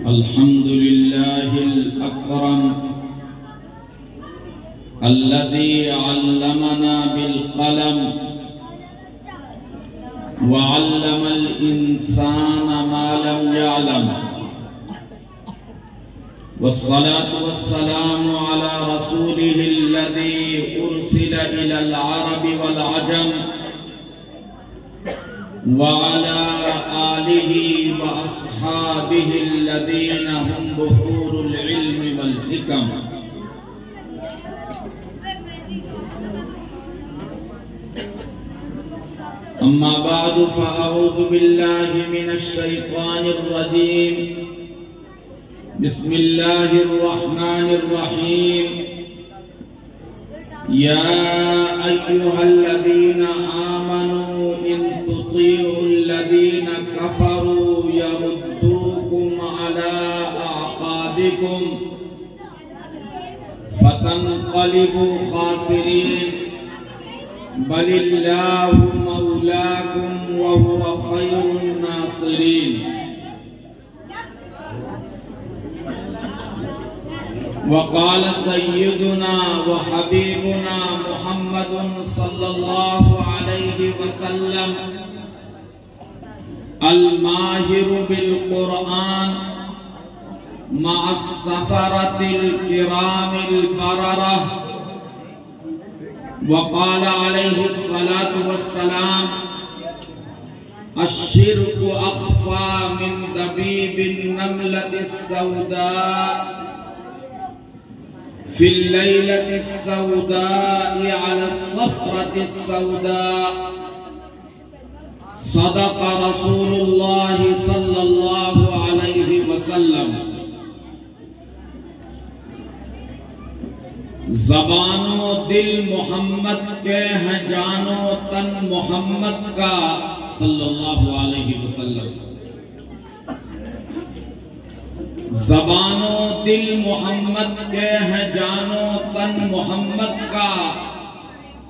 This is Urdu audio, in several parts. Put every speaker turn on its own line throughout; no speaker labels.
الحمد لله الأكرم الذي علمنا بالقلم وعلم الإنسان ما لم يعلم، والصلاة والسلام على رسوله الذي أرسل إلى العرب والعجم وعلى آله وأصحابه الذين هم بحور العلم والحكم. أما بعد فأعوذ بالله من الشيطان الرجيم. بسم الله الرحمن الرحيم. يا أيها الذين آمنوا إن تطيعوا الذين كفروا يردوكم على أعقابكم فتنقلبوا خاسرين، بل الله مولاكم وهو خير الناصرين. وقال سيدنا وحبيبنا محمد صلى الله عليه وسلم: الماهر بالقرآن مع السفرة الكرام البررة. وقال عليه الصلاة والسلام: الشرك أخفى من دبيب النملة السوداء في الليلة السوداء على الصفرة السوداء. صدق رسول الله صلى الله عليه وسلم. زبان و دل محمد کے ہیں، جان و تن محمد کا صلی اللہ علیہ وسلم. زبان و دل محمد کے ہیں، جان و تن محمد کا.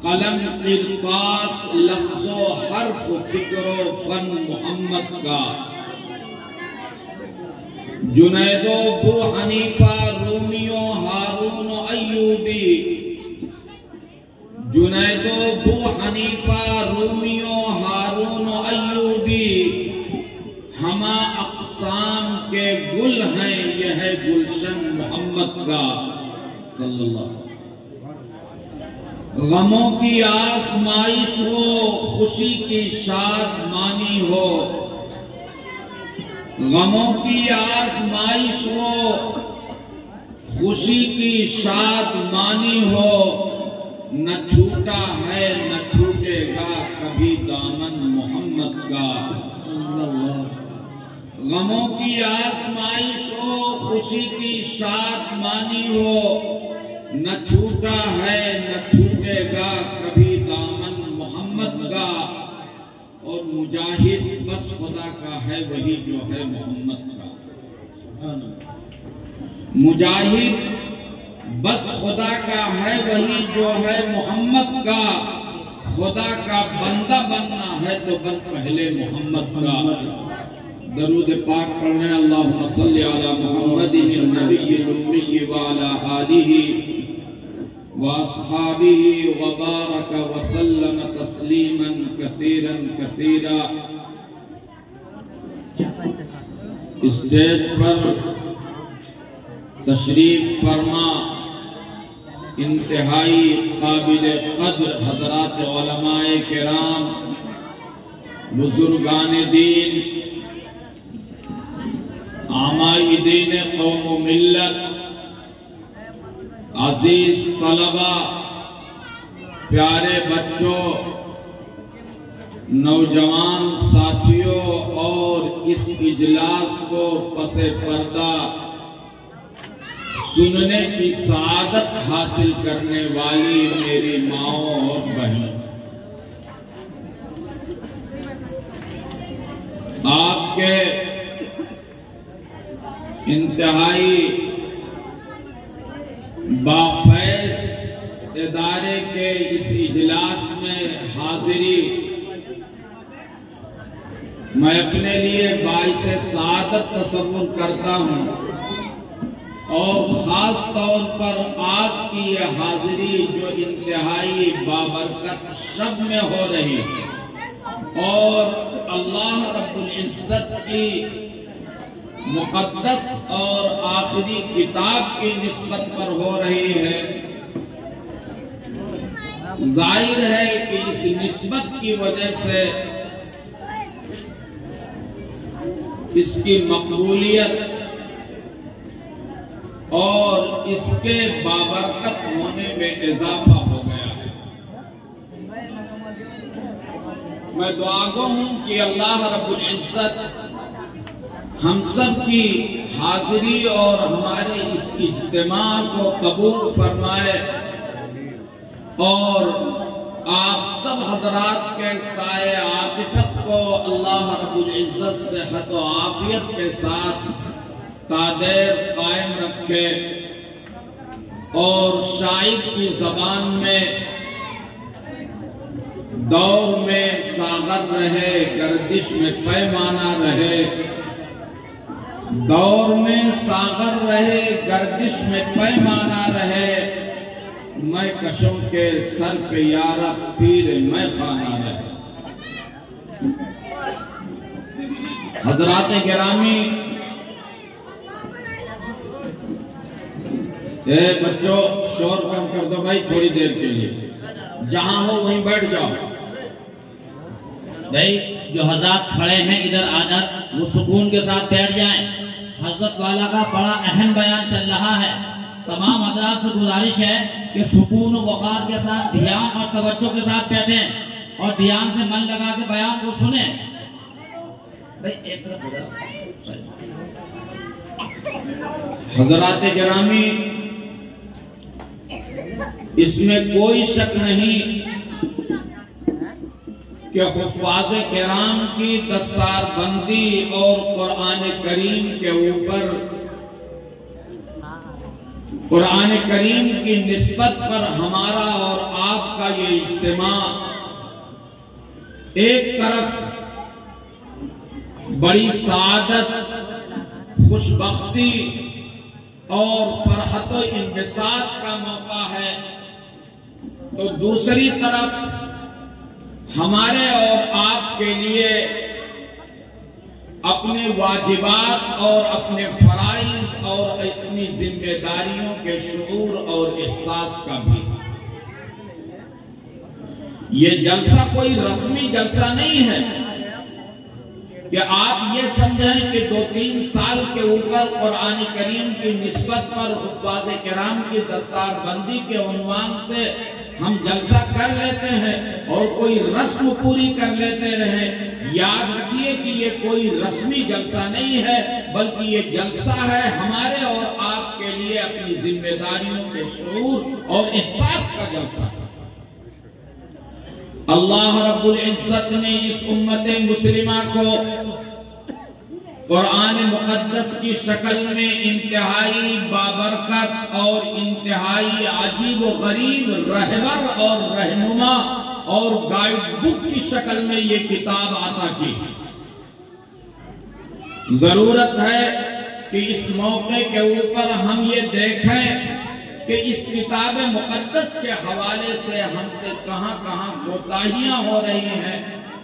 قلم قرطاس لفظ و حرف فکر و فن محمد کا. جنید و ابو حنیفہ رومی و ہارون و ایوبی، جنید و ابو حنیفہ رومی و ہارون و ایوبی ہما اقسام کے گل ہیں، یہ ہے گلشن محمد کا صلی اللہ علیہ وسلم. غموں کی آزمائش ہو، خوشی کی شادمانی ہو. غموں کی آزمائش ہو، خوشی کی شادمانی ہو. نہ چھوٹا ہے نہ چھوٹے گا کبھی دامن محمد کا. غموں کی آزمائش ہو، خوشی کی شادمانی ہو. نہ چھوٹا ہے نہ چھوٹے گا کبھی دامن محمد کا. اور مجاہد بس خدا کا ہے وہی جو ہے محمد کا. مجاہد بس خدا کا ہے وہی جو ہے محمد کا. خدا کا بندہ بننا ہے تو بن پہلے محمد کا. درود پاک پڑھیں. اللہم صلی علی محمد النبی الأمی وعلی آلہ واصحابہ وبارک وسلم تسلیما کثیرا کثیرا. اسٹیج پر تشریف فرما انتہائی قابل قدر حضرات علماء کرام، بزرگان دین، عمائدین قوم و ملت، عزیز طلبہ، پیارے بچوں، نوجوان ساتھیوں اور اس اجلاس کو پس پردہ سننے کی سعادت حاصل کرنے والی میری ماؤں اور بہنوں، آپ کے انتہائی بافیض ادارے کے اس اجلاس میں حاضری میں اپنے لیے باعث سعادت تصور کرتا ہوں، اور خاص طور پر آج کی یہ حاضری جو انتہائی بابرکت شب میں ہو رہی ہے اور اللہ رب العزت کی مقدس اور آخری کتاب کی نسبت پر ہو رہی ہے، ظاہر ہے کہ اس نسبت کی وجہ سے اس کی مقبولیت اور اس کے بابرکت ہونے میں اضافہ ہو گیا ہے۔ میں دعا گو ہوں کہ اللہ رب العزت ہم سب کی حاضری اور ہمارے اس اجتماع کو قبول فرمائے، اور آپ سب حضرات کے سائے عاطفت کو اللہ رب العزت صحت و عافیت کے ساتھ قادر قائم رکھے، اور شاعر کی زبان میں دور میں ساغر رہے، گردش میں پیمانہ رہے، دور میں ساغر رہے، گردش میں پیمانہ رہے، میں کشوں کے سر پہ یارا پیر میں خانہ رہے۔ حضرات گرامی، بچوں شور کم کر دو بھائی تھوڑی دیر کے لیے، جہاں ہو وہیں بیٹھ جاؤ۔
بھائی جو حضرات کھڑے ہیں ادھر آ کر وہ سکون کے ساتھ بیٹھ جائیں، حضرت والا کا بڑا اہم بیان چل رہا ہے۔ تمام حضرات سے گزارش ہے کہ سکون و وقار کے ساتھ دھیان اور توجہ کے ساتھ بیٹھیں اور دھیان سے من لگا کے بیان کو سنیں۔ بھائی ایک طرف ہو جاؤ۔
حضرات گرامی، اس میں کوئی شک نہیں کہ حفاظ کرام کی دستار بندی اور قرآن کریم کے اوپر قرآن کریم کی نسبت پر ہمارا اور آپ کا یہ اجتماع ایک طرف بڑی سعادت، خوشبختی اور فرحت و انبساط کا موقع ہے، تو دوسری طرف ہمارے اور آپ کے لیے اپنے واجبات اور اپنے فرائض اور اپنی ذمہ داریوں کے شعور اور احساس کا بھی۔ یہ جلسہ کوئی رسمی جلسہ نہیں ہے کہ آپ یہ سمجھیں کہ 2-3 سال کے اوپر قرآن کریم کی نسبت پر حفاظ کرام کی دستار بندی کے عنوان سے ہم جلسہ کر لیتے ہیں اور کوئی رسم پوری کر لیتے رہیں۔ یاد رکھیے کہ یہ کوئی رسمی جلسہ نہیں ہے، بلکہ یہ جلسہ ہے ہمارے اور آپ کے لیے اپنی ذمہ داریوں کے شعور اور احساس کا جلسہ۔ اللہ رب العزت نے اس امت مسلمہ کو قرآن مقدس کی شکل میں انتہائی بابرکت اور انتہائی عجیب و غریب رہبر اور رہنما اور گائیڈ بک کی شکل میں یہ کتاب عطا کی۔ ضرورت ہے کہ اس موقع کے اوپر ہم یہ دیکھیں کہ اس کتاب مقدس کے حوالے سے ہم سے کہاں کہاں کوتاہیاں ہو رہی ہیں،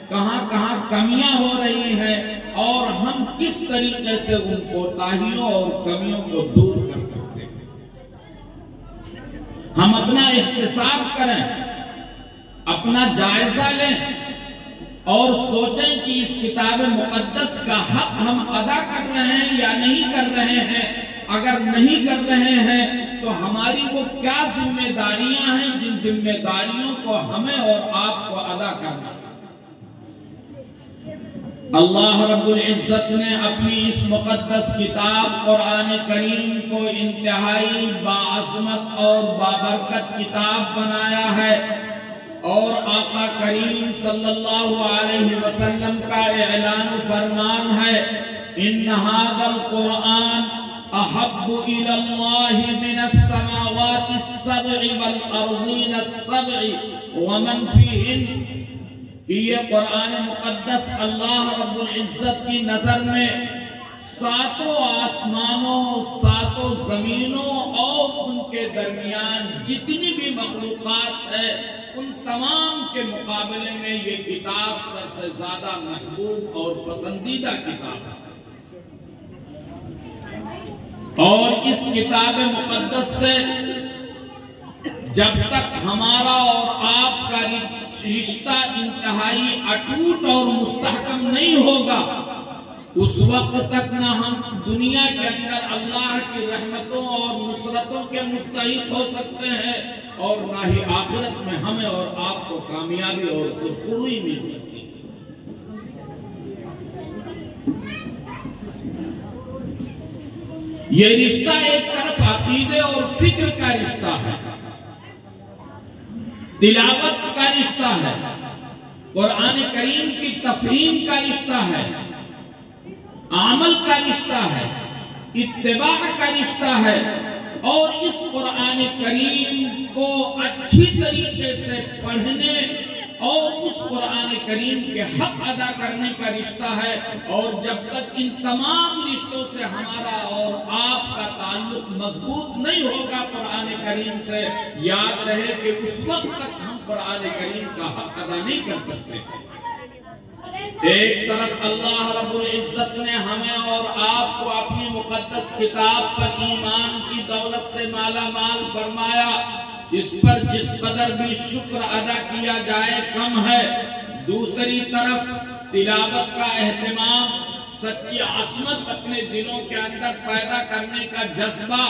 کہاں کہاں کمیاں ہو رہی ہیں، اور ہم کس طریقے سے ان کوتاہیوں اور کمیوں کو دور کر سکتے ہیں۔ ہم اپنا احتساب کریں، اپنا جائزہ لیں اور سوچیں کہ اس کتاب مقدس کا حق ہم ادا کر رہے ہیں یا نہیں کر رہے ہیں۔ اگر نہیں کر رہے ہیں تو ہماری وہ کیا ذمہ داریاں ہیں جن ذمہ داریوں کو ہمیں اور آپ کو ادا کرنا ہے۔ اللہ رب العزت نے اپنی اس مقدس کتاب قرآن کریم کو انتہائی باعظمت اور بابرکت کتاب بنایا ہے، اور آقا کریم صلی اللہ علیہ وسلم کا اعلان فرمان ہے، ان ھذا القرآن احب الى اللہ من السماوات السبع والارضین السبع ومن فیہن کہ یہ قرآن مقدس اللہ رب العزت کی نظر میں ساتوں آسمانوں، ساتوں زمینوں اور ان کے درمیان جتنی بھی مخلوقات ہے ان تمام کے مقابلے میں یہ کتاب سب سے زیادہ محبوب اور پسندیدہ کتاب ہے۔ اور اس کتاب مقدس سے جب تک ہمارا اور آپ کا رشتہ انتہائی اٹوٹ اور مستحکم نہیں ہوگا، اس وقت تک نہ ہم دنیا کے اندر اللہ کی رحمتوں اور نصرتوں کے مستحق ہو سکتے ہیں، اور نہ ہی آخرت میں ہمیں اور آپ کو کامیابی اور سرخروئی مل سکتی ہے۔ یہ رشتہ ایک طرف عقیدے اور فکر کا رشتہ ہے، تلاوت کا رشتہ ہے، قرآن کریم کی تفہیم کا رشتہ ہے، عمل کا رشتہ ہے، اتباع کا رشتہ ہے، اور اس قرآن کریم کو اچھی طریقے سے پڑھنے اور اس قرآن کریم کے حق ادا کرنے کا رشتہ ہے۔ اور جب تک ان تمام رشتوں سے ہمارا اور آپ کا تعلق مضبوط نہیں ہوگا قرآن کریم سے، یاد رہے کہ اس وقت تک ہم قرآن کریم کا حق ادا نہیں کر سکتے۔ ایک طرف اللہ رب العزت نے ہمیں اور آپ کو اپنی مقدس کتاب پر ایمان کی دولت سے مالا مال فرمایا، اس پر جس قدر بھی شکر ادا کیا جائے کم ہے۔ دوسری طرف تلاوت کا اہتمام، سچی عظمت اپنے دلوں کے اندر پیدا کرنے کا جذبہ،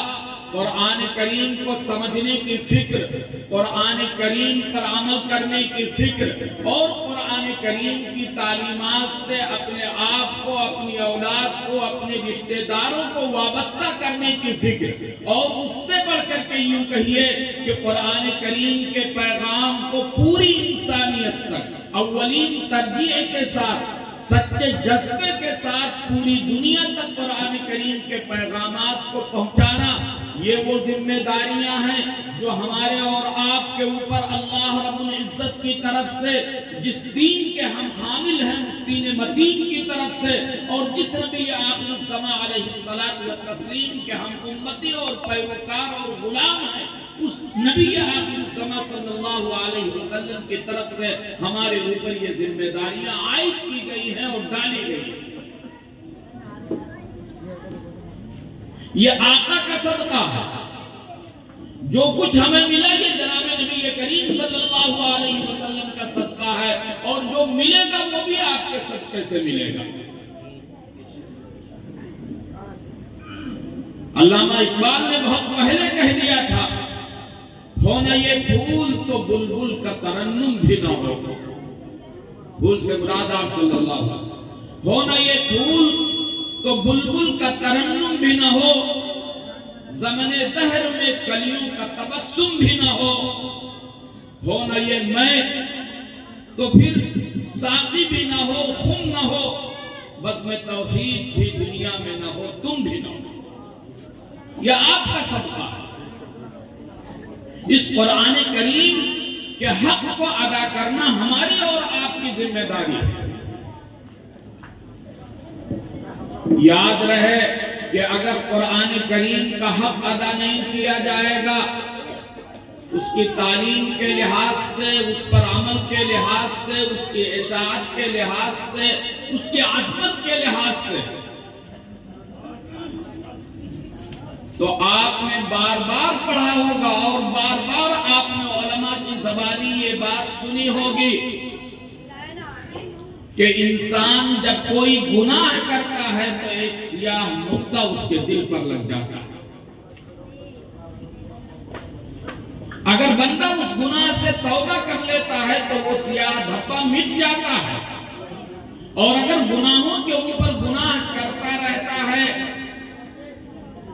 قرآن کریم کو سمجھنے کی فکر، قرآن کریم پر عمل کرنے کی فکر، اور قرآن کریم کی تعلیمات سے اپنے آپ کو، اپنی اولاد کو، اپنے رشتہ داروں کو وابستہ کرنے کی فکر، اور اس سے بڑھ کر کے یوں کہیے کہ قرآن کریم کے پیغام کو پوری انسانیت تک اولین ترجیح کے ساتھ، سچے جذبے کے ساتھ پوری دنیا تک قرآن کریم کے پیغامات کو پہنچانا، یہ وہ ذمہ داریاں ہیں جو ہمارے اور آپ کے اوپر اللہ رب العزت کی طرف سے، جس دین کے ہم حامل ہیں اس دین متین کی طرف سے، اور جس نبی آخر الزمان علیہ الصلوۃ والتسلیم کے ہم امتی اور پیروکار اور غلام ہیں، اس نبی آخر الزمان صلی اللہ علیہ وسلم کی طرف سے ہمارے اوپر یہ ذمہ داریاں عائد کی گئی ہیں اور ڈالی گئی ہیں۔ یہ آقا کا صدقہ ہے، جو کچھ ہمیں ملا یہ جناب نبی کریم صلی اللہ علیہ وسلم کا صدقہ ہے، اور جو ملے گا وہ بھی آپ کے صدقے سے ملے گا۔ علامہ اقبال نے بہت پہلے کہہ دیا تھا، ہونا یہ پھول تو بلبل کا ترنم بھی نہ ہو۔ پھول سے مراد آپ صلی اللہ علیہ وسلم، ہونا یہ پھول تو بلبل کا ترنم بھی نہ ہو، زمن دہر میں کلیوں کا تبسم بھی نہ ہونا یہ میں تو پھر ساقی بھی نہ ہو، خم نہ ہو، بس میں توحید بھی دنیا میں نہ ہو، تم بھی نہ ہو۔ یہ آپ کا صدقہ ہے۔ اس قرآن کریم کے حق کو ادا کرنا ہماری اور آپ کی ذمہ داری ہے۔ یاد رہے کہ اگر قرآن کریم کا حق ادا نہیں کیا جائے گا، اس کی تعلیم کے لحاظ سے، اس پر عمل کے لحاظ سے، اس کی اشاعت کے لحاظ سے، اس کی عظمت کے لحاظ سے، تو آپ نے بار بار پڑھا ہوگا اور بار بار آپ نے علماء کی زبانی یہ بات سنی ہوگی کہ انسان جب کوئی گناہ کرتا ہے تو ایک سیاہ نقطہ اس کے دل پر لگ جاتا ہے۔ اگر بندہ اس گناہ سے توبہ کر لیتا ہے تو وہ سیاہ دھبا مٹ جاتا ہے، اور اگر گناہوں کے اوپر گناہ کرتا رہتا ہے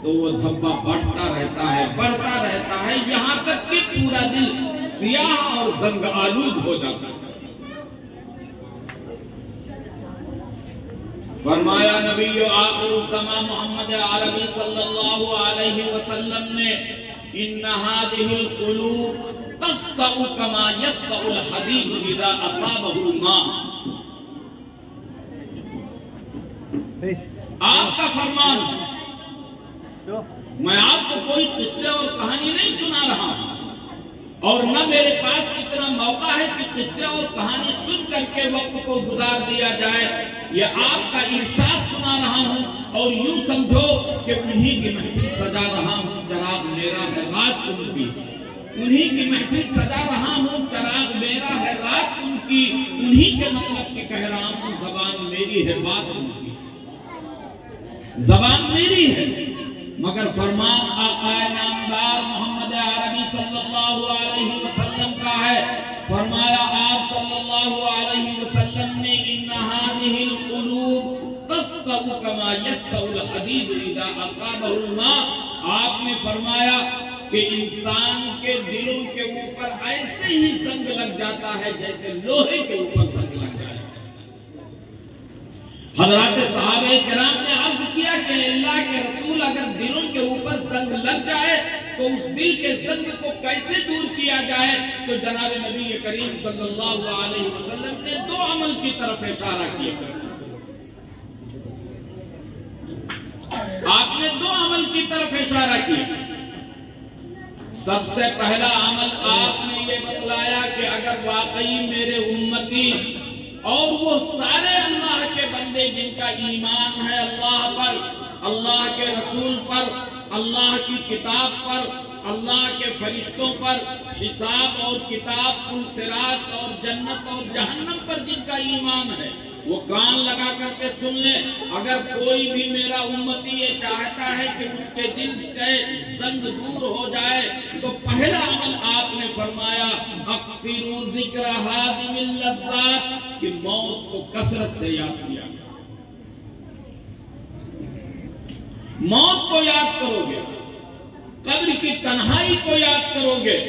تو وہ دھبا بڑھتا رہتا ہے یہاں تک کہ پورا دل سیاہ اور زنگ آلود ہو جاتا ہے۔ فرمایا نبی آخر الزمان محمد عربی صلی اللہ علیہ وسلم نے، ان هذه القلوب تسطع کما یسطع الحدید اذا اصابہ الماء. آپ کا فرمان، میں آپ کو کوئی قصے اور کہانی نہیں سنا رہا ہوں، اور نہ میرے پاس اتنا موقع ہے کہ قصے اور کہانی سن کر کے وقت کو گزار دیا جائے. یہ آپ کا ارشاد سنا رہا ہوں، اور یوں سمجھو کہ انہی کی محفل سجا رہا ہوں، چراغ میرا ہے رات ان کی. انہی کی محفل سجا رہا ہوں، چراغ میرا ہے رات ان کی. انہی کے مطلب کے کہہ رہا ہوں، زبان میری ہے بات ان کی. زبان میری ہے، مگر فرمان آقا نامدار محمد عربی صلی اللہ علیہ وسلم کا ہے. فرمایا آپ صلی اللہ علیہ وسلم نے ان هذه القلوب تسطع كما يسطع الحديد اذا اصابه الماء. آپ نے فرمایا کہ انسان کے دلوں کے اوپر ایسے ہی سنگ لگ جاتا ہے جیسے لوہے کے اوپر سنگ لگ جائے. حضرات صحابہ کرام نے عرض کیا کہ اللہ کے رسول اگر دلوں کے اوپر سنگ لگ جائے تو اس دل کے سنگ کو کیسے دور کیا جائے؟ تو جناب نبی کریم صلی اللہ علیہ وسلم نے دو عمل کی طرف اشارہ کیا. آپ نے دو عمل کی طرف اشارہ کیا. سب سے پہلا عمل آپ نے یہ بتلایا کہ اگر واقعی میرے امتی اور وہ سارے اللہ کے بندے جن کا ایمان ہے اللہ پر، اللہ کے رسول پر، اللہ کی کتاب پر، اللہ کے فرشتوں پر، حساب اور کتاب، پل صراط اور جنت اور جہنم پر جن کا ایمان ہے، وہ کان لگا کر کے سن لیں. اگر کوئی بھی میرا امتی یہ چاہتا ہے کہ اس کے دل کے سنگ دور ہو جائے تو پہلا عمل آپ نے فرمایا اکثروا ذکر ہادم اللذات، کہ موت کو کثرت سے یاد کیا. موت کو یاد کرو گے، قبر کی تنہائی کو یاد کرو گے،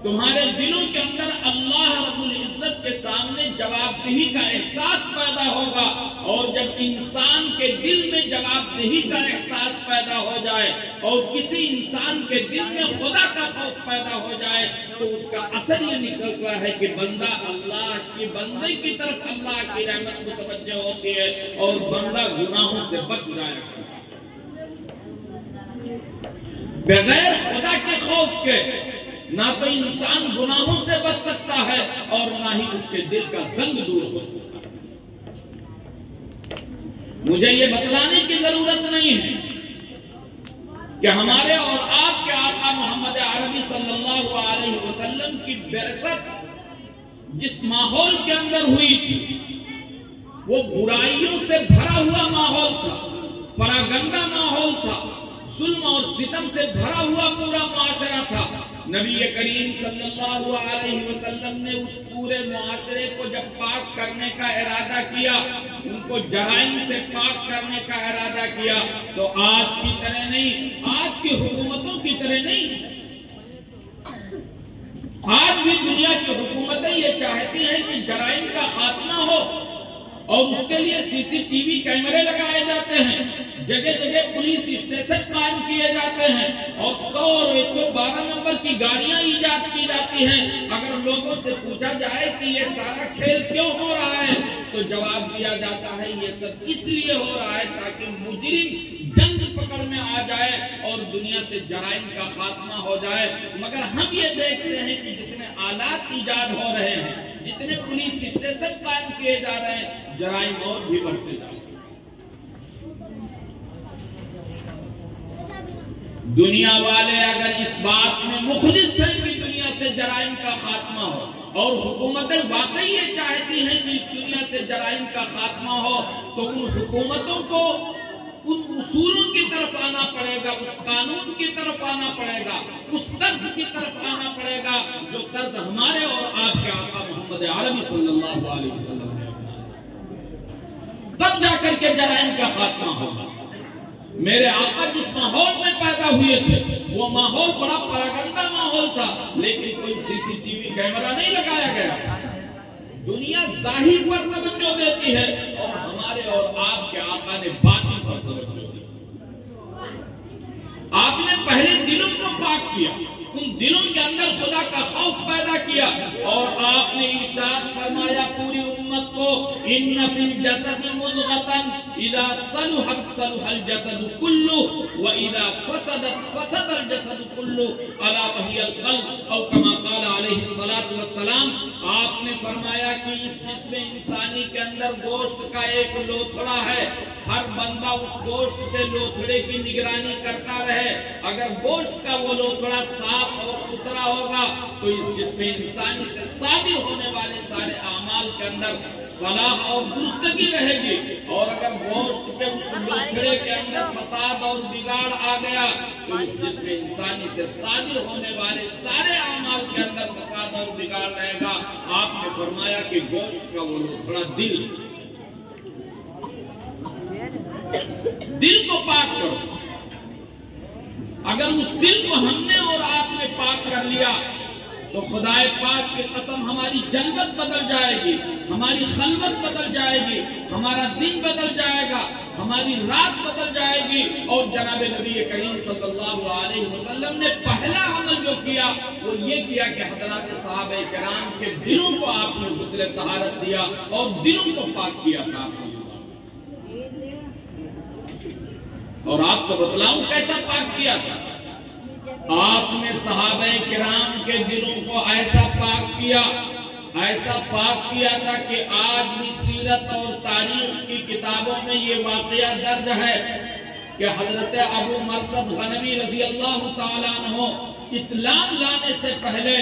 تمہارے دلوں کے اندر اللہ رب العزت کے سامنے جواب دہی کا احساس پیدا ہوگا. اور جب انسان کے دل میں جواب دہی کا احساس پیدا ہو جائے اور کسی انسان کے دل میں خدا کا خوف پیدا ہو جائے تو اس کا اثر یہ نکلتا ہے کہ بندہ اللہ کی بندے کی طرف اللہ کی رحمت متوجہ ہوتی ہے اور بندہ گناہوں سے بچ جائے. بغیر خدا کے خوف کے نہ تو انسان گناہوں سے بچ سکتا ہے اور نہ ہی اس کے دل کا زنگ دور ہو سکتا ہے. مجھے یہ بتلانے کی ضرورت نہیں ہے کہ ہمارے اور آپ کے آقا محمد عربی صلی اللہ علیہ وسلم کی بعثت جس ماحول کے اندر ہوئی تھی وہ برائیوں سے بھرا ہوا ماحول تھا، پراگندا ماحول تھا، ظلم اور ستم سے بھرا ہوا پورا معاشرہ تھا. نبی کریم صلی اللہ علیہ وسلم نے اس پورے معاشرے کو جب پاک کرنے کا ارادہ کیا، ان کو جرائم سے پاک کرنے کا ارادہ کیا، تو آج کی طرح نہیں، آج کی حکومتوں کی طرح نہیں. آج بھی دنیا کی حکومتیں یہ چاہتی ہیں کہ جرائم کا خاتمہ ہو اور اس کے لیے سی سی ٹی وی کیمرے لگائے جاتے ہیں، جگہ جگہ پولیس اسٹیشن قائم کیے جاتے ہیں اور 100 اور 112 نمبر کی گاڑیاں ایجاد کی جاتی ہیں. اگر لوگوں سے پوچھا جائے کہ یہ سارا کھیل کیوں ہو رہا ہے تو جواب دیا جاتا ہے یہ سب اس لیے ہو رہا ہے تاکہ مجرم جنگ پکڑ میں آ جائے اور دنیا سے جرائم کا خاتمہ ہو جائے. مگر ہم یہ دیکھتے ہیں کہ جتنے آلات ایجاد ہو رہے ہیں، جتنے پولیس اسٹیشن قائم کیے جا رہے ہیں، جرائم اور بھی بڑھتے جا رہے ہیں. دنیا والے اگر اس بات میں مخلص ہیں کہ دنیا سے جرائم کا خاتمہ ہو اور حکومتیں واقعی یہ چاہتی ہیں کہ اس دنیا سے جرائم کا خاتمہ ہو تو ان حکومتوں کو ان اصولوں کی طرف آنا پڑے گا، اس قانون کی طرف آنا پڑے گا، اس طرز کی طرف آنا پڑے گا جو طرز ہمارے اور آپ کے آقا محمد عربی صلی اللہ علیہ وسلم نے اپنایا. تب جا کر کے جرائم کا خاتمہ ہوگا. میرے آقا جس ماحول میں پیدا ہوئے تھے وہ ماحول بڑا پراگندہ ماحول تھا، لیکن کوئی سی سی ٹی وی کیمرہ نہیں لگایا گیا. دنیا ظاہر پر توجہ دیتی ہے اور ہمارے اور آپ کے آقا نے باطن پر توجہ دی. آپ نے پہلے دلوں کو پاک کیا، ان دلوں کے اندر خدا کا ان فی الجسد مضغۃ اذا صلحت صلح الجسد کلہ واذا فسدت فسد الجسد کلہ الا وہی القلب او کما قال علیہ الصلوۃ والسلام. آپ نے فرمایا کہ اس جسم انسانی کے اندر گوشت کا ایک لوتھڑا ہے. ہر بندہ اس گوشت کے لوتھڑے کی نگرانی کرتا رہے. اگر گوشت کا وہ لوتھڑا صاف اور ستھرا ہوگا تو اس جسم انسانی سے صادر ہونے والے سارے اعمال کے اندر صلاح اور درستگی رہے گی. اور اگر گوشت کے اس لوتھڑے کے اندر فساد اور بگاڑ آ گیا تو اس جسم انسانی سے صادر ہونے والے سارے اعمال کے اندر فساد اور بگاڑ رہے گا. آپ نے فرمایا کہ گوشت کا وہ لوتھڑا دل کو پاک کرو. اگر اس دل کو ہم نے اور آپ نے پاک کر لیا تو خدائے پاک کی قسم ہماری جلوت بدل جائے گی, ہماری خلوت بدل جائے گی, ہمارا دن بدل جائے گا, ہماری رات بدل جائے گی. اور جناب نبی کریم صلی اللہ علیہ وسلم نے پہلا عمل جو کیا وہ یہ کیا کہ حضرات صحابہ کرام کے دلوں کو آپ نے غسل طہارت دیا اور دلوں کو پاک کیا تھا. اور آپ کو بتلاؤں کیسا پاک کیا تھا. آپ نے صحابہ کرام کے دلوں کو ایسا پاک کیا تھا کہ آج بھی سیرت اور تاریخ کی کتابوں میں یہ واقعہ درج ہے کہ حضرت ابو مرثد غنوی رضی اللہ تعالیٰ عنہ اسلام لانے سے پہلے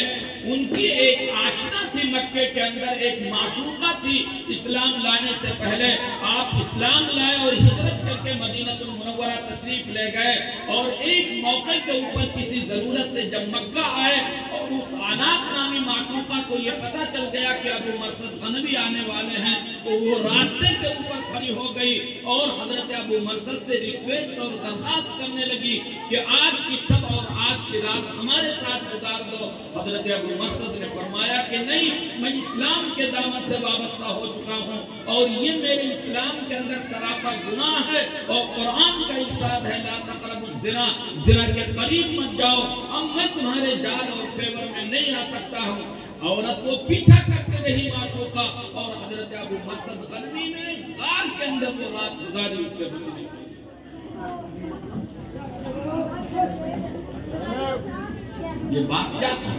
ان کی ایک آشنا تھی, مکے کے اندر ایک معشوقہ تھی. اسلام لانے سے پہلے آپ اسلام لائے اور ہجرت کر کے مدینہ المنورہ تشریف لے گئے. اور ایک موقع کے اوپر کسی ضرورت سے جب مکہ آئے اور اس عناق نامی معشوقہ کو یہ پتا چل گیا کہ ابو مرثد غنوی آنے والے ہیں تو وہ راستے کے اوپر کھڑی ہو گئی اور حضرت ابو مرثد سے ریکویسٹ اور درخواست کرنے لگی کہ آج کی شب اور آج کی رات ہمارے ساتھ گزار دو. حضرت ابو مرثد نے فرمایا کہ نہیں, میں اسلام کے دامن سے وابستہ ہو چکا ہوں اور یہ میرے اسلام کے اندر سراپا گناہ ہے. اور قرآن کا ارشاد ہے لا تقربوا الزنا, زنا کے قریب مت جاؤ. اب میں تمہارے جال اور فیور میں نہیں آ سکتا ہوں. عورت کو پیچھا کرتے رہی معشوقہ اور حضرت ابو مرثد غنوی نے غار کے اندر وہ رات گزاری اس سے بچنے کی. یہ بات کیا تھی؟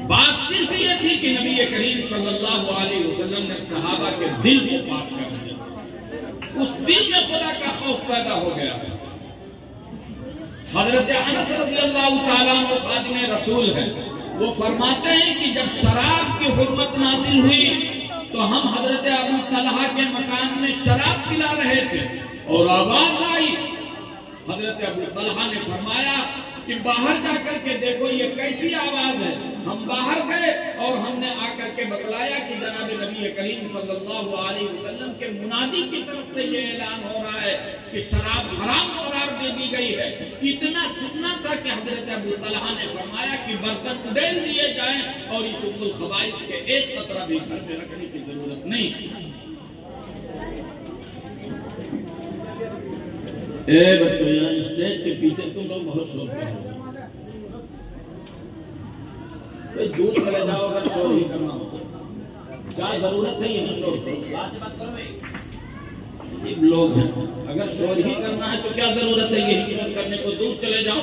بات صرف یہ تھی کہ نبی کریم صلی اللہ علیہ وسلم نے صحابہ کے دل کو پاک کر دیا. اس دل میں خدا کا خوف پیدا ہو گیا. حضرت انس رضی اللہ تعالیٰ عنہ خادم رسول ہے, وہ فرماتے ہیں کہ جب شراب کی حرمت نازل ہوئی تو ہم حضرت ابو طلحہ کے مکان میں شراب پلا رہے تھے اور آواز آئی. حضرت ابو طلحہ نے فرمایا کہ باہر جا کر کے دیکھو یہ کیسی آواز ہے. ہم باہر گئے اور ہم نے آ کر کے بتلایا کہ جناب نبی کریم صلی اللہ علیہ وسلم کے منادی کی طرف سے یہ اعلان ہو رہا ہے کہ شراب حرام قرار دے دی گئی ہے. اتنا سننا تھا کہ حضرت ابو طلحہ نے فرمایا کہ برتن اڈیل دیے جائیں اور اس ام الخبائث کے ایک قطرہ بھی گھر میں رکھنے کی ضرورت نہیں. اے بچوں, یہاں اسٹیج کے پیچھے تم لوگ بہت شور کر رہے ہو. دور چلے جاؤ اگر شور ہی کرنا ہو. کیا ضرورت ہے یہ شور کرو؟ لوگ ہیں, اگر شور ہی کرنا ہے تو کیا ضرورت ہے یہی شور کرنے کو؟ دور چلے جاؤ.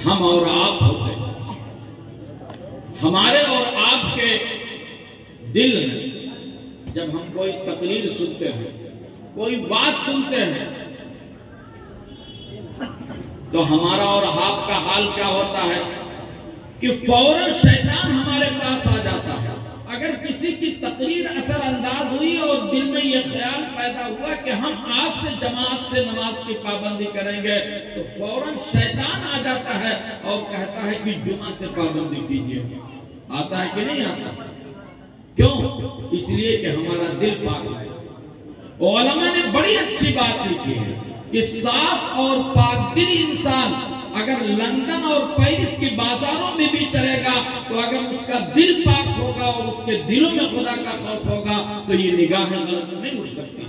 ہم اور آپ ہوتے ہیں, ہمارے اور آپ کے دل ہیں. جب ہم کوئی تقریر سنتے ہیں, کوئی بات سنتے ہیں, تو ہمارا اور آپ کا حال کیا ہوتا ہے کہ فوراً شیطان ہمارے پاس آ جاتا ہے. اگر کسی کی تقریر اثر انداز ہوئی اور دل میں یہ خیال پیدا ہوا کہ ہم آج سے جماعت سے نماز کی پابندی کریں گے, تو فوراً شیطان آ جاتا ہے اور کہتا ہے کہ جمعہ سے پابندی کیجیے. آتا ہے کہ نہیں آتا؟ کیوں؟ اس لیے کہ ہمارا دل پاک ہے. علماء نے بڑی اچھی بات لکھی ہے کہ صاف اور پاک دل انسان اگر لندن اور پیرس کی بازاروں میں بھی چلے گا تو اگر اس کا دل پاک ہوگا اور اس کے دلوں میں خدا کا خوف ہوگا تو یہ نگاہیں غلط نہیں اٹھ سکتی.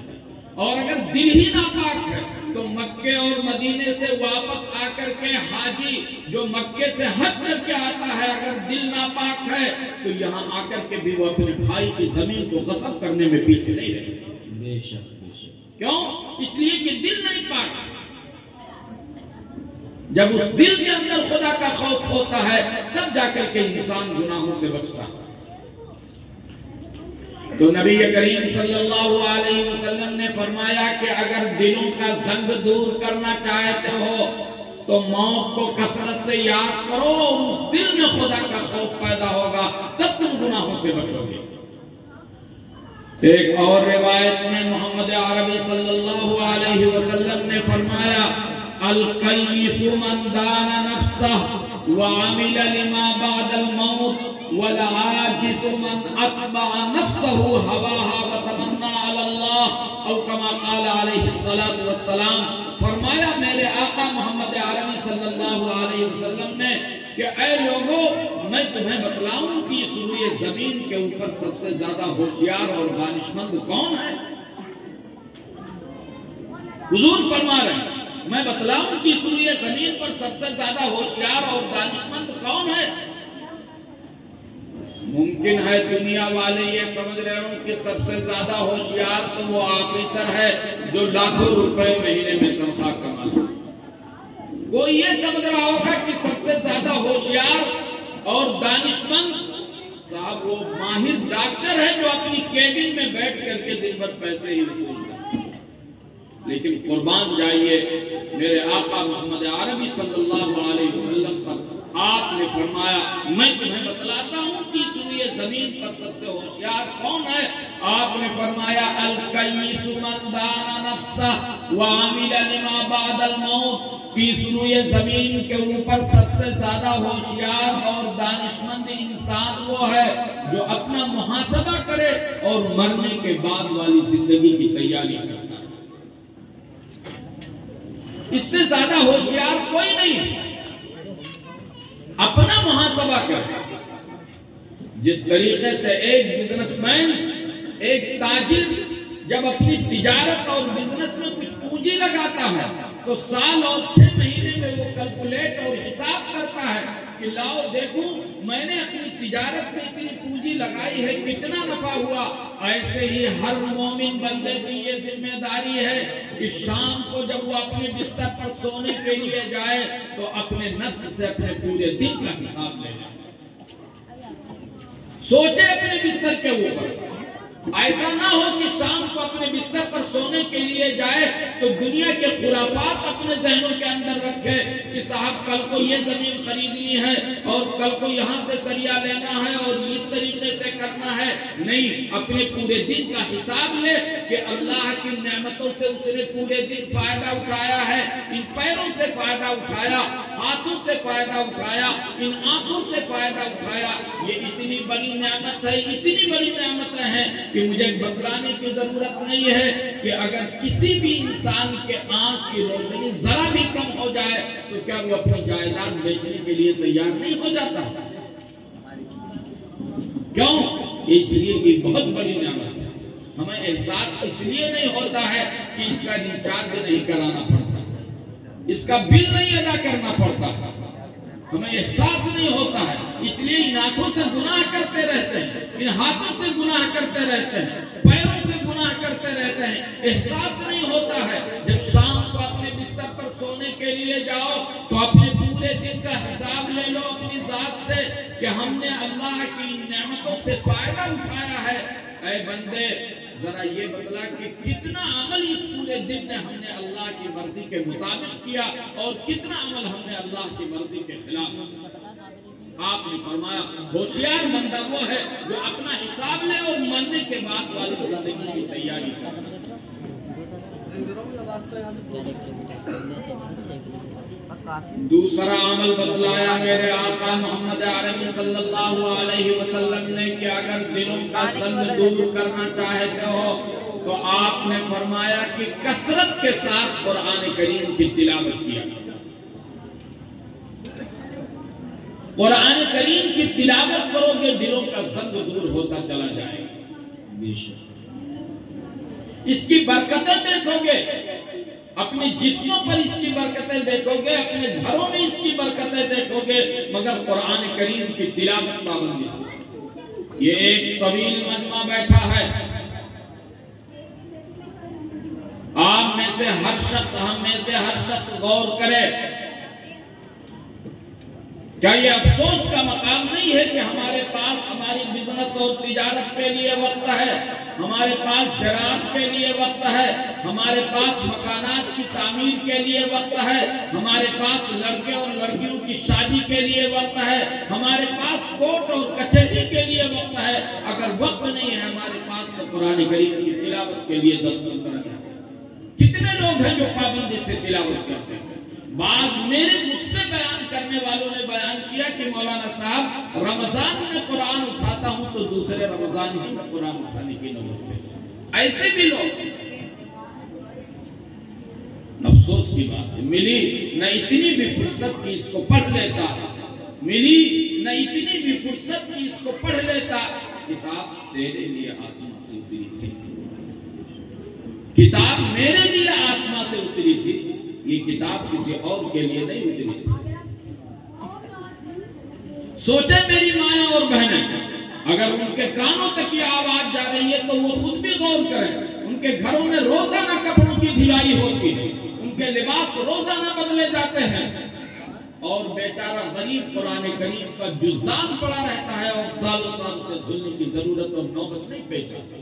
اور اگر دل ہی ناپاک ہے تو مکے اور مدینے سے واپس آ کر کے حاجی جو مکے سے حج کر کے آتا ہے اگر دل ناپاک ہے تو یہاں آ کر کے بھی وہ اپنے بھائی کی زمین کو غصب کرنے میں پیچھے نہیں رہے.
بے شک بے شک.
کیوں؟ اس لیے کہ دل نہیں پاک. جب اس دل کے اندر خدا کا خوف ہوتا ہے تب جا کر کے انسان گناہوں سے بچتا ہے. تو نبی کریم صلی اللہ علیہ وسلم نے فرمایا کہ اگر دلوں کا زنگ دور کرنا چاہتے ہو تو موت کو کثرت سے یاد کرو اور اس دل میں خدا کا خوف پیدا ہوگا تب تم گناہوں سے بچو گے. ایک اور روایت میں محمد عربی صلی اللہ علیہ وسلم نے فرمایا القیس من دان نفسه وعمل لما بعد الموت والعاجز من اتبع نفسه هواها وتمنى على الله او كما قال عليه الصلاة والسلام. فرمایا میرے آقا محمد عربی صلی اللہ علیہ وسلم نے کہ اے لوگوں میں تمہیں بتلاؤں کہ اس روئے زمین کے اوپر سب سے زیادہ ہوشیار اور دانشمند کون ہے. حضور فرما رہے ہیں میں بتلاؤں کہ اس روئے زمین پر سب سے زیادہ ہوشیار اور دانشمند کون ہے. ممکن ہے دنیا والے یہ سمجھ رہے ہوں کہ سب سے زیادہ ہوشیار تو وہ آفیسر ہے جو لاکھوں روپے مہینے میں تنخواہ کماتا ہے. کوئی یہ سمجھ رہا ہوگا کہ سب سے زیادہ ہوشیار اور دانشمند صاحب وہ ماہر ڈاکٹر ہے جو اپنی کیبن میں بیٹھ کر کے دن بھر پیسے ہی وصول کرتا ہے. لیکن قربان جائیے میرے آقا محمد عربی صلی اللہ علیہ وسلم پر آپ نے فرمایا میں تمہیں بتلاتا ہوں کہ سوئے زمین پر سب سے ہوشیار کون ہے. آپ نے فرمایا القیس من دان نفسہ وعمل لما بعد الموت. کہ سوئے زمین کے اوپر سب سے زیادہ ہوشیار اور دانشمند انسان وہ ہے جو اپنا محاسبہ کرے اور مرنے کے بعد والی زندگی کی تیاری کرتا ہے. اس سے زیادہ ہوشیار کوئی نہیں ہے. اپنا محاسبہ کر. جس طریقے سے ایک بزنس مین ایک تاجر جب اپنی تجارت اور بزنس میں کچھ پونجی لگاتا ہے تو سال اور 6 مہینے میں وہ کیلکولیٹ اور حساب کرتا ہے کہ لاؤ دیکھوں میں نے اپنی تجارت میں اتنی پونجی لگائی ہے کتنا نفع ہوا. ایسے ہی ہر مومن بندے کی یہ ذمہ داری ہے کہ شام کو جب وہ اپنے بستر پر سونے کے لیے جائے تو اپنے نفس سے اپنے پورے دن کا حساب لے جائے. سوچے اپنے بستر کے اوپر. ایسا نہ ہو کہ شام کو اپنے بستر پر سونے کے لیے جائے تو دنیا کے خرافات اپنے ذہنوں کے اندر رکھے کہ صاحب کل کو یہ زمین خریدنی ہے اور کل کو یہاں سے سریا لینا ہے اور اس طریقے سے کرنا ہے. نہیں, اپنے پورے دن کا حساب لے کہ اللہ کی نعمتوں سے اس نے پورے دن فائدہ اٹھایا ہے. ان پیروں سے فائدہ اٹھایا, ہاتھوں سے فائدہ اٹھایا, ان آنکھوں سے فائدہ اٹھایا. یہ اتنی بڑی نعمت ہے, اتنی بڑی نعمتیں ہیں کہ مجھے بتلانے کی ضرورت نہیں ہے کہ اگر کسی بھی انسان کے آنکھ کی روشنی ذرا بھی کم ہو جائے تو کیا وہ اپنی جائیداد بیچنے کے لیے تیار نہیں ہو جاتا. کیوں؟ اس لیے کہ بہت بڑی نعمت ہے. ہمیں احساس اس لیے نہیں ہوتا ہے کہ اس کا ریچارج نہیں کرانا پڑتا, اس کا بل نہیں ادا کرنا پڑتا. ہمیں احساس نہیں ہوتا ہے, اس لیے ان آنکھوں سے گناہ کرتے رہتے ہیں, ان ہاتھوں سے گناہ کرتے رہتے ہیں, پیروں سے گناہ کرتے رہتے ہیں. احساس نہیں ہوتا ہے. جب شام کو اپنے بستر پر سونے کے لیے جاؤ تو اپنے پورے دن کا حساب لے لو اپنی ذات سے کہ ہم نے اللہ کی نعمتوں سے فائدہ اٹھایا ہے. اے بندے ذرا یہ بتلا کہ کتنا عمل اس پورے دن میں ہم نے اللہ کی مرضی کے مطابق کیا اور کتنا عمل ہم نے اللہ کی مرضی کے خلاف. آپ نے فرمایا ہوشیار بندہ وہ ہے جو اپنا حساب لے اور مرنے کے بعد والی زندگی کی تیاری کرے. دوسرا عمل بتلایا میرے آقا محمد عربی صلی اللہ علیہ وسلم نے کہ اگر دلوں کا زنگ دور کرنا چاہتے ہو تو آپ نے فرمایا کہ کثرت کے ساتھ قرآن کریم کی تلاوت کیا. قرآن کریم کی تلاوت کرو گے دلوں کا زنگ دور ہوتا چلا جائے گا. اس کی برکتیں دیکھو گے، اپنے جسموں پر اس کی برکتیں دیکھو گے، اپنے گھروں میں اس کی برکتیں دیکھو گے، مگر قرآن کریم کی تلاوت پابندی سے. یہ ایک طویل مجمع بیٹھا ہے، آپ میں سے ہر شخص، ہم میں سے ہر شخص غور کرے. کیا یہ افسوس کا مقام نہیں ہے کہ ہمارے پاس ہماری بزنس اور تجارت کے لیے وقت ہے، ہمارے پاس زراعت کے لیے وقت ہے، ہمارے پاس مکانات کی تعمیر کے لیے وقت ہے، ہمارے پاس لڑکے اور لڑکیوں کی شادی کے لیے وقت ہے، ہمارے پاس کورٹ اور کچہری کے لیے وقت ہے. اگر وقت نہیں ہے ہمارے پاس تو قرآن کریم کی تلاوت کے لیے 10 منٹ. کتنے لوگ ہیں جو پابندی سے تلاوت کرتے ہیں؟ بعض میرے مجھ سے بیان کرنے والوں نے بیان کیا کہ مولانا صاحب رمضان میں قرآن اٹھاتا ہوں تو دوسرے رمضان ہی میں قرآن اٹھانے کی نوبت ہے. ایسے بھی لوگ. افسوس کی بات ہے، ملی نہ اتنی بھی فرصت کی اس کو پڑھ لیتا، ملی نہ اتنی بھی فرصت کی اس کو پڑھ لیتا. کتاب تیرے لیے آسمان سے اتری تھی، کتاب میرے لیے آسمان سے اتری تھی، یہ کتاب کسی اور کے لیے نہیں اتری تھی. سوچے میری مائیں اور بہنیں، اگر ان کے کانوں تک یہ آواز جا رہی ہے تو وہ خود بھی غور کریں. ان کے گھروں میں روزانہ کپڑوں کی دھلائی ہوتی ہے، ان کے لباس روزانہ بدلے جاتے ہیں، اور بیچارہ غریب قرآن کریم کا جزدان پڑا رہتا ہے اور سالوں سال سے دھلنے کی ضرورت اور نوبت نہیں پیش آتی.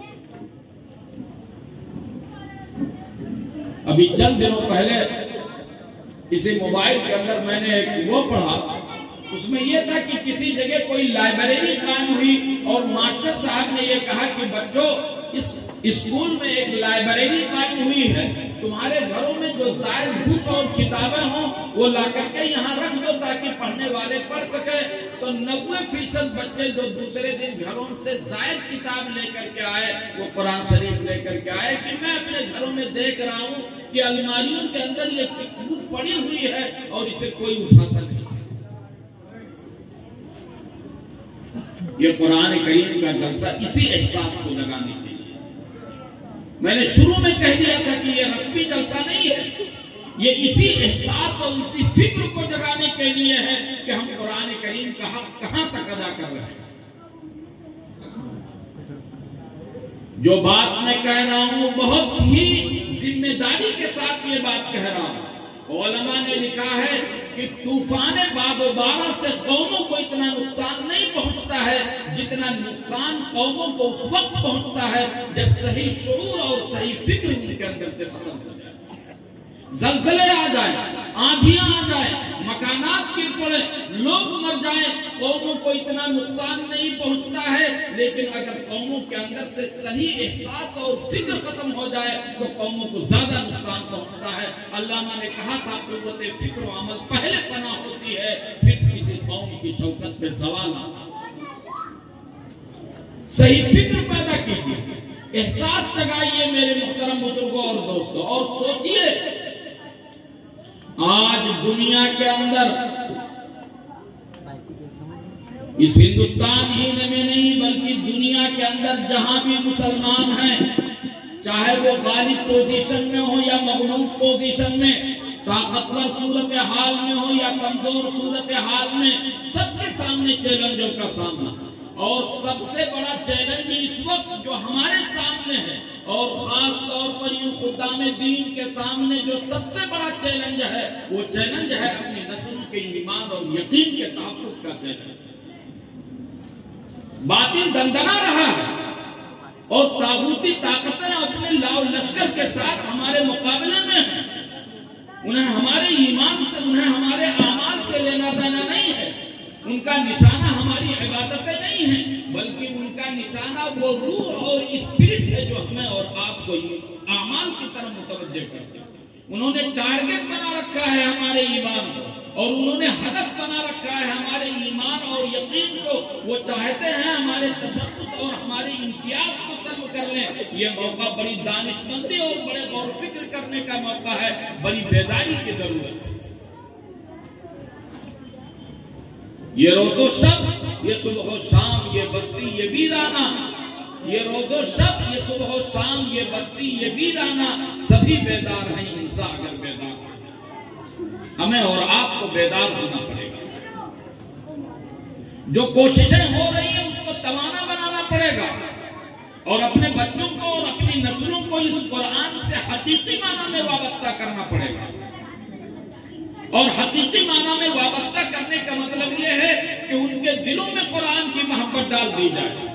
ابھی چند دنوں پہلے کسی موبائل کے اندر میں نے ایک وہ پڑھا، اس میں یہ تھا کہ کسی جگہ کوئی لائبریری قائم ہوئی اور ماسٹر صاحب نے یہ کہا کہ بچوں اس اسکول میں ایک لائبریری قائم ہوئی ہے، تمہارے گھروں میں جو زائد بک اور کتابیں ہوں وہ لا کر کے یہاں رکھ دو تاکہ پڑھنے والے پڑھ سکیں. تو 90% بچے جو دوسرے دن گھروں سے زائد کتاب لے کر کے آئے وہ قرآن شریف لے کر کے آئے کہ میں اپنے گھروں میں دیکھ رہا ہوں کہ الماریوں کے اندر یہ بک پڑی ہوئی ہے اور اسے کوئی اٹھاتا نہیں. یہ قرآن کریم کا جلسہ اسی احساس کو جگانے کے لیے. میں نے شروع میں کہہ دیا تھا کہ یہ رسمی جلسہ نہیں ہے، یہ اسی احساس اور اسی فکر کو جگانے کے لیے ہے کہ ہم قرآن کریم کا حق کہاں تک ادا کر رہے ہیں. جو بات میں کہہ رہا ہوں بہت ہی ذمہ داری کے ساتھ یہ بات کہہ رہا ہوں. علماء نے لکھا ہے کہ طوفان باد و بارہ سے قوموں کو اتنا نقصان نہیں پہنچتا ہے جتنا نقصان قوموں کو اس وقت پہنچتا ہے جب صحیح شعور اور صحیح فکر ان کے اندر سے ختم ہو جائے. زلزلے آ جائیں، آندھیاں آ جائیں، مکانات گر پڑے، لوگ مر جائیں، قوموں کو اتنا نقصان نہیں پہنچتا ہے. لیکن اگر قوموں کے اندر سے صحیح احساس اور فکر ختم ہو جائے تو قوموں کو زیادہ نقصان پہنچتا ہے. علامہ نے کہا تھا قوت فکر و عمل پہلے فنا ہوتی ہے پھر کسی قوم کی شوکت پہ زوال آتا ہے. صحیح فکر پیدا کیجیے، احساس جگائیے میرے محترم بزرگوں اور دوستوں، اور سوچئے آج دنیا کے اندر اس ہندوستان ہی میں نہیں بلکہ دنیا کے اندر جہاں بھی مسلمان ہیں، چاہے وہ غالب پوزیشن میں ہو یا مغلوب پوزیشن میں، طاقتور صورتحال میں ہو یا کمزور صورتحال میں، سب کے سامنے چیلنجوں کا سامنا ہے. اور سب سے بڑا چیلنج اس وقت جو ہمارے سامنے ہے اور خاص طور پر یہ خدام دین کے سامنے جو سب سے بڑا چیلنج ہے وہ چیلنج ہے اپنی نسلوں کے ایمان اور یقین کے تحفظ کا چیلنج. باطل دندنا رہا ہے اور طاغوتی طاقتیں اپنے لاؤ لشکر کے ساتھ ہمارے مقابلے میں ہیں. انہیں ہمارے ایمان سے، انہیں ہمارے اعمال سے لینا دینا نہیں ہے. ان کا نشانہ ہماری عبادتیں نہیں ہیں بلکہ ان کا نشانہ وہ روح اور اسپرٹ ہے جو ہمیں اور آپ کو اعمال کی طرف متوجہ کرتے ہیں. انہوں نے ٹارگٹ بنا رکھا ہے ہمارے ایمان کو اور انہوں نے ہدف بنا رکھا ہے ہمارے ایمان اور یقین کو. وہ چاہتے ہیں ہمارے تشخص اور ہمارے امتیاز کو سلب کر لیں. یہ موقع بڑی دانشمندی اور بڑے غور و فکر کرنے کا موقع ہے، بڑی بیداری کی ضرورت ہے. یہ روز و شب، یہ صبح و شام، یہ بستی یہ ویرانہ، یہ روز و شب، یہ صبح و شام، یہ بستی یہ ویرانہ، سبھی بیدار ہیں انسان اگر بیدار ہیں۔ ہمیں اور آپ کو بیدار ہونا پڑے گا، جو کوششیں ہو رہی ہیں اس کو توانا بنانا پڑے گا، اور اپنے بچوں کو اور اپنی نسلوں کو اس قرآن سے حقیقی معنی میں وابستہ کرنا پڑے گا۔ اور حقیقی معنی میں وابستہ کرنے کا مطلب یہ ہے کہ ان کے دلوں میں قرآن کی محبت ڈال دی جائے،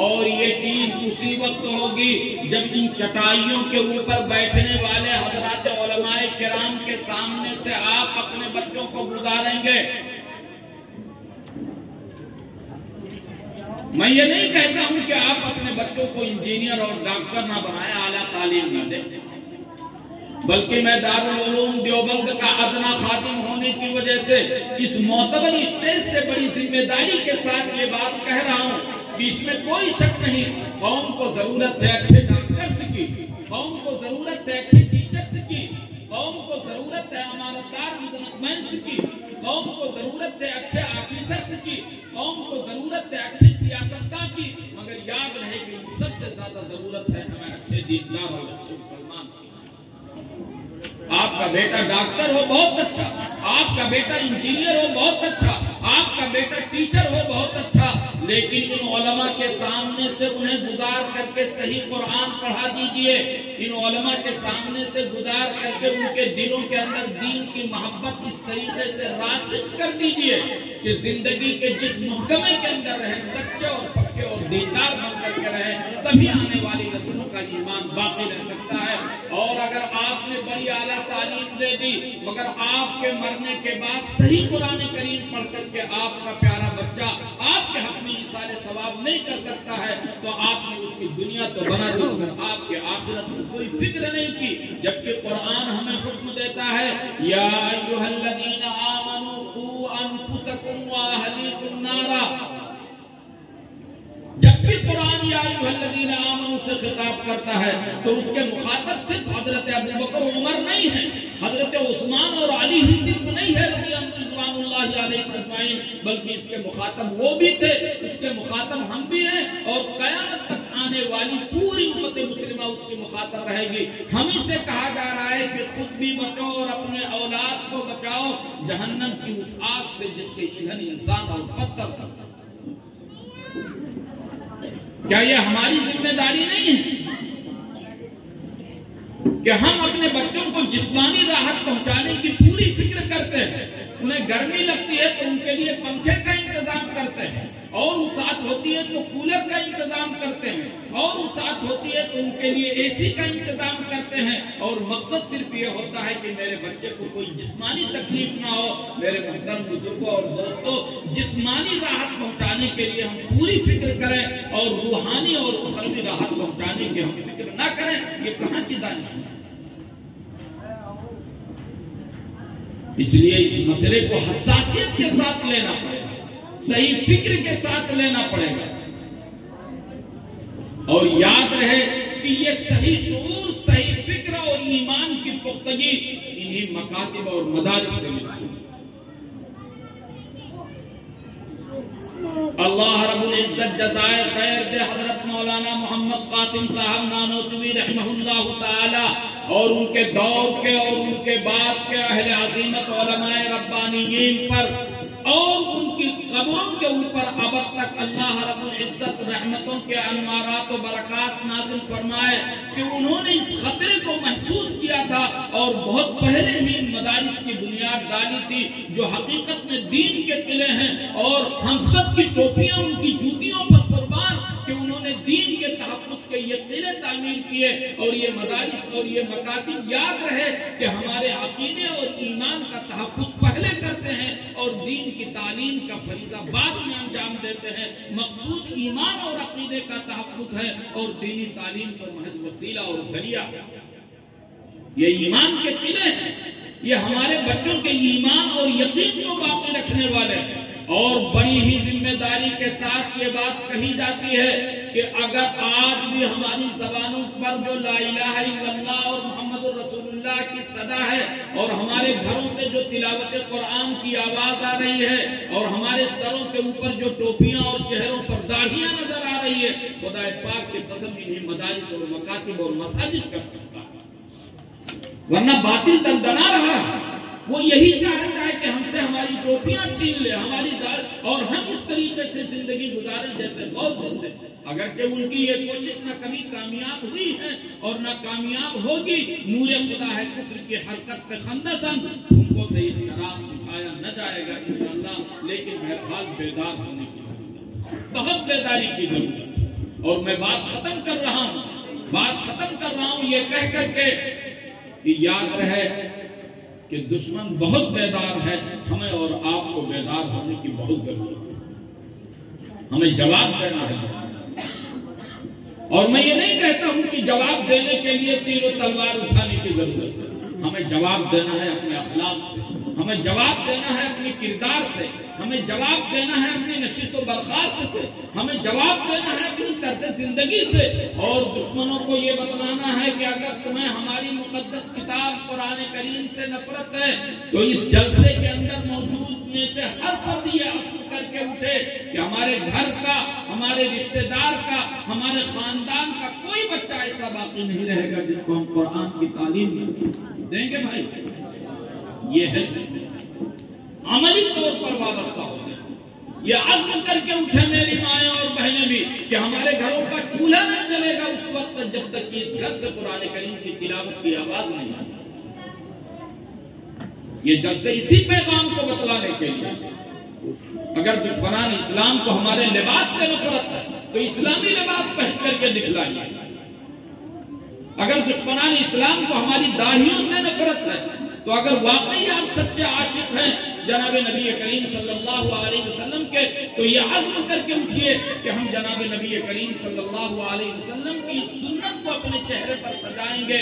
اور یہ چیز اسی وقت ہوگی جب ان چٹائیوں کے اوپر بیٹھنے والے حضرات علماء کرام کے سامنے سے آپ اپنے بچوں کو گزاریں گے۔ میں یہ نہیں کہتا ہوں کہ آپ اپنے بچوں کو انجینئر اور ڈاکٹر نہ بنائیں، اعلیٰ تعلیم نہ دیں، بلکہ میں دارالعلوم دیوبند کا ادنا خادم ہونے کی وجہ سے اس معتبر اسٹیج سے بڑی ذمہ داری کے ساتھ یہ بات کہہ رہا ہوں کہ اس میں کوئی شک نہیں، قوم کو ضرورت ہے اچھے ڈاکٹرز کی، قوم کو ضرورت ہے اچھے ٹیچرز کی، قوم کو ضرورت ہے امانتدار بزنس کی، قوم کو ضرورت ہے اچھے آفیسرز کی، قوم کو ضرورت ہے اچھے سیاستدان کی، مگر یاد رہے کہ ان سب سے زیادہ ضرورت ہے ہمیں اچھے دیندار اور اچھے مسلمان کی۔ آپ کا بیٹا ڈاکٹر ہو بہت اچھا، آپ کا بیٹا انجینئر ہو بہت اچھا، آپ کا بیٹا ٹیچر ہو بہت اچھا، لیکن ان علماء کے سامنے سے انہیں گزار کر کے صحیح قرآن پڑھا دیجئے، ان علماء کے سامنے سے گزار کر کے ان کے دلوں کے اندر دین کی محبت اس طریقے سے راسخ کر دیجئے کہ زندگی کے جس محکمے کے اندر رہیں سچے اور پکے اور دیندار بن کر کے رہیں، تبھی آنے والی نسلوں کا ایمان باقی رہ سکتا ہے۔ اور اگر آپ نے بڑی اعلیٰ تعلیم دے دی مگر آپ کے مرنے کے بعد صحیح قرآن کریم پڑھ کر کے آپ کا پیارا بچہ آپ کے حق میں ایصال ثواب نہیں کر سکتا ہے تو آپ نے اس کی دنیا تو بنا دی مگر آپ کے آخرت میں کوئی فکر نہیں کی، جبکہ قرآن ہمیں حکم دیتا ہے یا ایھا الذین آمنوا قوا انفسکم واہلیکم نارا۔ جب بھی قرآن یا ایھا الذین آمنوا سے خطاب کرتا ہے تو اس کے مخاطب صرف حضرت ابوبکر عمر نہیں ہے، حضرت عثمان اور علی ہی صرف نہیں ہے رضوان اللہ علیہ اجمعین، بلکہ اس کے مخاطب وہ بھی تھے، اس کے مخاطب ہم بھی ہیں، اور قیامت تک آنے والی پوری امت مسلمہ اس کی مخاطب رہے گی۔ ہم ہی سے کہا جا رہا ہے کہ خود بھی بچو اور اپنے اولاد کو بچاؤ جہنم کی اس آگ سے جس کے ایندھن انسان اور پتھر کا۔ کیا یہ ہماری ذمہ داری نہیں ہے کہ ہم اپنے بچوں کو جسمانی راحت پہنچانے کی پوری فکر کرتے ہیں؟ انہیں گرمی لگتی ہے تو ان کے لیے پنکھے کا انتظام کرتے ہیں، اور وسعت ہوتی ہے تو کولر کا انتظام کرتے ہیں، اور وسعت ہوتی ہے تو ان کے لیے اے سی کا انتظام کرتے ہیں، اور مقصد صرف یہ ہوتا ہے کہ میرے بچے کو کوئی جسمانی تکلیف نہ ہو۔ میرے محترم بزرگوں اور دوستوں، جسمانی راحت پہنچانے کے لیے ہم پوری فکر کریں اور روحانی اور اخروی راحت پہنچانے کی ہم فکر نہ کریں، یہ کہاں کی دانش ہے؟ اس لیے اس مسئلے کو حساسیت کے ساتھ لینا پڑے گا، صحیح فکر کے ساتھ لینا پڑے گا، اور یاد رہے کہ یہ صحیح شعور، صحیح فکر اور ایمان کی پختگی انہی مکاتب اور مدارس سے ملتی ہے۔ اللہ رب العزت جزائے خیر دے حضرت مولانا محمد قاسم صاحب نانوتوی رحمہ اللہ تعالی اور ان کے دور کے اور ان کے بعد کے اہل عظیمت علماء ربانیین پر اور ان کی قبروں کے اوپر ابد تک اللہ رب العزت رحمتوں کے انوارات و برکات نازل فرمائے کہ انہوں نے اس خطرے کو محسوس کیا تھا اور بہت پہلے ہی مدارس کی بنیاد ڈالی تھی جو حقیقت میں دین کے قلعے ہیں، اور ہم سب کی ٹوپیاں ان کی جوتیوں پر قربان کہ انہوں نے دین کے تحفظ کے یہ قلعے تعمیر کیے۔ اور یہ مدارس اور یہ مکاتب یاد رہے کہ ہمارے عقیدے اور ایمان کا تحفظ پہلے کرتے ہیں اور دین کی تعلیم کا فریضہ بعد میں انجام دیتے ہیں۔ مقصود ایمان اور عقیدے کا تحفظ ہے اور دینی تعلیم کا محض وسیلہ اور ذریعہ۔ یہ ایمان کے قلعے ہیں، یہ ہمارے بچوں کے ایمان اور یقین کو باقی رکھنے والے ہیں، اور بڑی ہی ذمہ داری کے ساتھ یہ بات کہی جاتی ہے کہ اگر آج بھی ہماری زبانوں پر جو لا الہ الا اللہ اور محمد الرسول اللہ زلزلہ کی صدا ہے اور ہمارے گھروں سے جو تلاوت قرآن کی آواز آ رہی ہے اور ہمارے سروں کے اوپر جو ٹوپیاں اور چہروں پر داڑھیاں نظر آ رہی ہے، خدا پاک کی قسم انہیں مدارس اور مکاتب اور مساجد کر سکتا ہے، ورنہ باطل دندنا رہا ہے۔ وہ یہی چاہتا ہے کہ ہم سے ہماری ٹوپیاں چھین لے، ہماری داڑھی، اور ہم اس طریقے سے زندگی گزاریں جیسے غور زندے۔ اگرچہ ان کی یہ کوشش نہ کبھی کامیاب ہوئی ہے اور نہ کامیاب ہوگی، نور خدا ہے کفر کی حرکت پہ خندسن تم سے یہ چراغ دکھایا نہ جائے گا انشاءاللہ، لیکن بہرحال بیدار ہونے کی ضرورت ہے، بہت بیداری کی ضرورت ہے۔ اور میں بات ختم کر رہا ہوں یہ کہہ کر کے کہ یاد رہے کہ دشمن بہت بیدار ہے، ہمیں اور آپ کو بیدار ہونے کی بہت ضرورت ہے، ہمیں جواب دینا ہے دشمن۔ اور میں یہ نہیں کہتا ہوں کہ جواب دینے کے لیے تیر و تلوار اٹھانے کی ضرورت ہے، ہمیں جواب دینا ہے اپنے اخلاق سے، ہمیں جواب دینا ہے اپنے کردار سے، ہمیں جواب دینا ہے اپنی نشست و برخاست سے، ہمیں جواب دینا ہے اپنی طرز زندگی سے، اور دشمنوں کو یہ بتلانا ہے کہ اگر تمہیں ہماری مقدس کتاب قرآن کریم سے نفرت ہے تو اس جلسے کے اندر موجود میں سے ہر فرد یہ عزم کر کے اٹھے کہ ہمارے گھر کا، ہمارے رشتہ دار کا، ہمارے خاندان کا کوئی بچہ ایسا باقی نہیں رہے گا جس کو ہم قرآن کی تعلیم دیں گے۔ بھائی یہ ہے عملی طور پر وابستہ ہو گئے، یہ عزم کر کے اٹھے میری مائیں اور بہنیں بھی کہ ہمارے گھروں کا چولہا نہیں جلے گا اس وقت تک جب تک کہ اس گھر سے قرآن کریم کی تلاوت کی آواز نہیں آتی۔ یہ جلسے اسی پیغام کو بتلانے کے لیے، اگر دشمنان اسلام کو ہمارے لباس سے نفرت ہے تو اسلامی لباس پہن کر کے دکھلائیے، اگر دشمنان اسلام کو ہماری داڑھیوں سے نفرت ہے تو اگر واقعی آپ سچے عاشق ہیں جناب نبی کریم صلی اللہ علیہ وسلم کے تو یہ عزم کر کے اٹھیے کہ ہم جناب نبی کریم صلی اللہ علیہ وسلم کی سنت کو اپنے چہرے پر سجائیں گے۔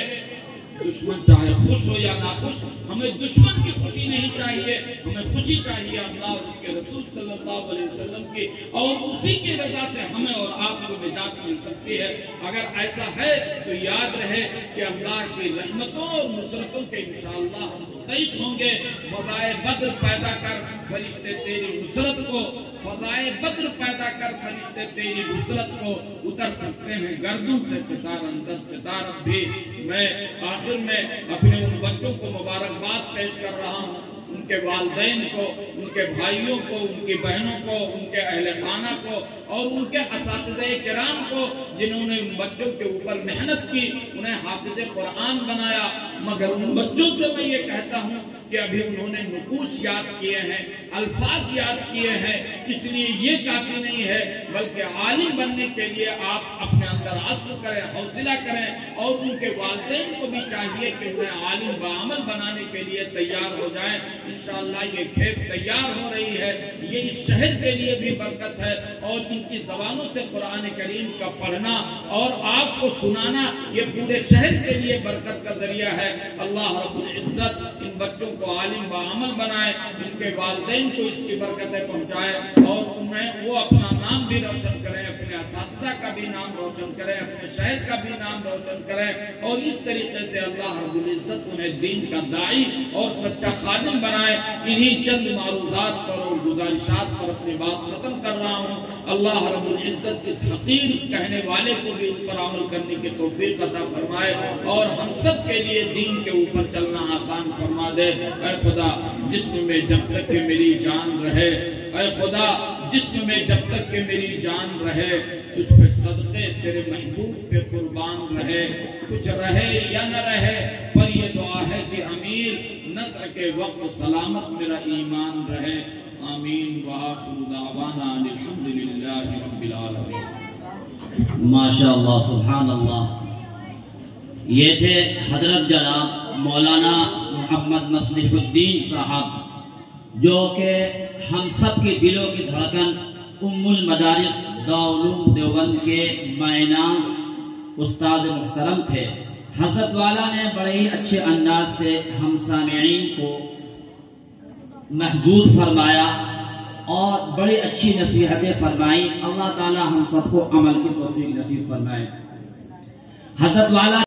دشمن چاہے خوش ہو یا ناخوش، ہمیں دشمن کی خوشی نہیں چاہیے، ہمیں خوشی چاہیے اللہ اور اس کے رسول صلی اللہ علیہ وسلم کی، اور اسی کی وجہ سے ہمیں اور آپ کو نجات مل سکتی ہے۔ اگر ایسا ہے تو یاد رہے کہ اللہ کی رحمتوں اور نصرتوں کے انشاءاللہ ہم مستحق ہوں گے۔ فضائے بدر پیدا کر فرشتے تیری نصرت کو، فضائے بدر پیدا کر فرشتے تیری نصرت کو اتر سکتے ہیں گردوں سے قطار اندر قطار۔ اب بھی میں آخر میں اپنے ان بچوں کو مبارکباد پیش کر رہا ہوں، ان کے والدین کو، ان کے بھائیوں کو، ان کی بہنوں کو، ان کے اہل خانہ کو اور ان کے اساتذہ کرام کو جنہوں نے ان بچوں کے اوپر محنت کی، انہیں حافظ قرآن بنایا۔ مگر ان بچوں سے میں یہ کہتا ہوں کہ ابھی انہوں نے نقوش یاد کیے ہیں، الفاظ یاد کیے ہیں، اس لیے یہ کافی نہیں ہے، بلکہ عالم بننے کے لیے آپ اپنے اندر عزم کریں، حوصلہ کریں، اور ان کے والدین کو بھی چاہیے کہ انہیں عالم بعمل بنانے کے لیے تیار ہو جائیں۔ انشاءاللہ یہ کھیپ تیار ہو رہی ہے، یہ اس شہر کے لیے بھی برکت ہے، اور ان کی زبانوں سے قرآن کریم کا پڑھنا اور آپ کو سنانا یہ پورے شہر کے لیے برکت کا ذریعہ ہے۔ اللہ رب العزت ان بچوں کو عالم بعمل بنائے، ان کے والدین کو اس کی برکتیں پہنچائے، اور انہیں وہ اپنا نام بھی روشن کریں، اپنے اساتذہ کا بھی نام روشن کریں، اپنے شہر کا بھی نام روشن کریں، اور اس طریقے سے اللہ رب العزت انہیں دین کا داعی اور سچا خادم بنائے۔ انہی چند معروضات پر اور گزارشات پر اپنی بات ختم کر رہا ہوں۔ اللہ رب العزت اس حقیر کہنے والے کو بھی ان پر عمل کرنے کی توفیق عطا فرمائے، اور ہم سب کے لیے دین کے اوپر چلنا آسان فرما دے۔ اے خدا جسم میں جب تک کہ میری جان رہے، اے خدا جسم میں جب تک کہ میری جان رہے، تجھ پہ صدقے تیرے محبوب پہ قربان رہے، کچھ رہے یا نہ رہے، پر یہ دعا ہے کہ امیر نصر کے وقت سلامت میرا ایمان رہے۔ آمین وآخر دعوانا الحمدللہ رب العالمین۔
ماشاءاللہ سبحان اللہ۔ یہ تھے حضرت جناب مولانا محمد مصلح الدین صاحب، جو کہ ہم سب کے دلوں کی دھڑکن، ام المدارس دارالعلوم دیوبند کے مائناز استاد محترم تھے۔ حضرت والا نے بڑے ہی اچھے انداز سے ہم سامعین کو محظوظ فرمایا اور بڑی اچھی نصیحتیں فرمائیں۔ اللہ تعالی ہم سب کو عمل کی توفیق نصیب فرمائے۔ حضرت والا